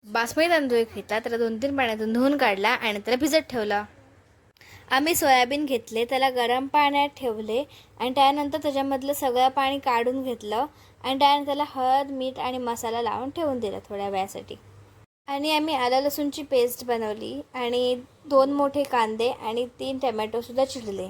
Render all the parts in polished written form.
बासमती तांदूळ घेतला, त्याला 2-3 पाण्यातून धुवून काढला आणि त्याला भिजत ठेवला. आम्ही सोयाबीन घेतले, त्याला गरम पाण्यात ठेवले आणि त्यानंतर त्याच्यामधलं सगळं पाणी काढून घेतलं आणि त्यानंतर त्याला हळद, मीठ आणि मसाला लावून ठेवून दिला थोड्या वेळासाठी. आणि आम्ही आलं लसूणची पेस्ट बनवली आणि 2 मोठे कांदे आणि 3 टमॅटोसुद्धा चिरले.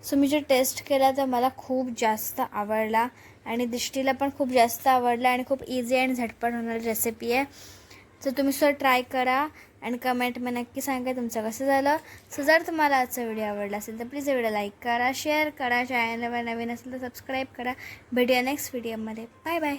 सो मी जो टेस्ट केला तर मला खूप जास्त आवडला आणि दृष्टीला पण खूप जास्त आवडला आणि खूप इझी आणि झटपट होणारी रेसिपी आहे. तर तुम्ही सुद्धा ट्राय करा आणि कमेंटमध्ये नक्की सांगा तुमचं कसं झालं. सो जर तुम्हाला आजचा व्हिडिओ आवडला असेल तर प्लीज व्हिडिओ लाईक करा, शेअर करा, चॅनलवर नवीन असेल तर सबस्क्राईब करा. भेटूया नेक्स्ट व्हिडिओमध्ये. Bye bye.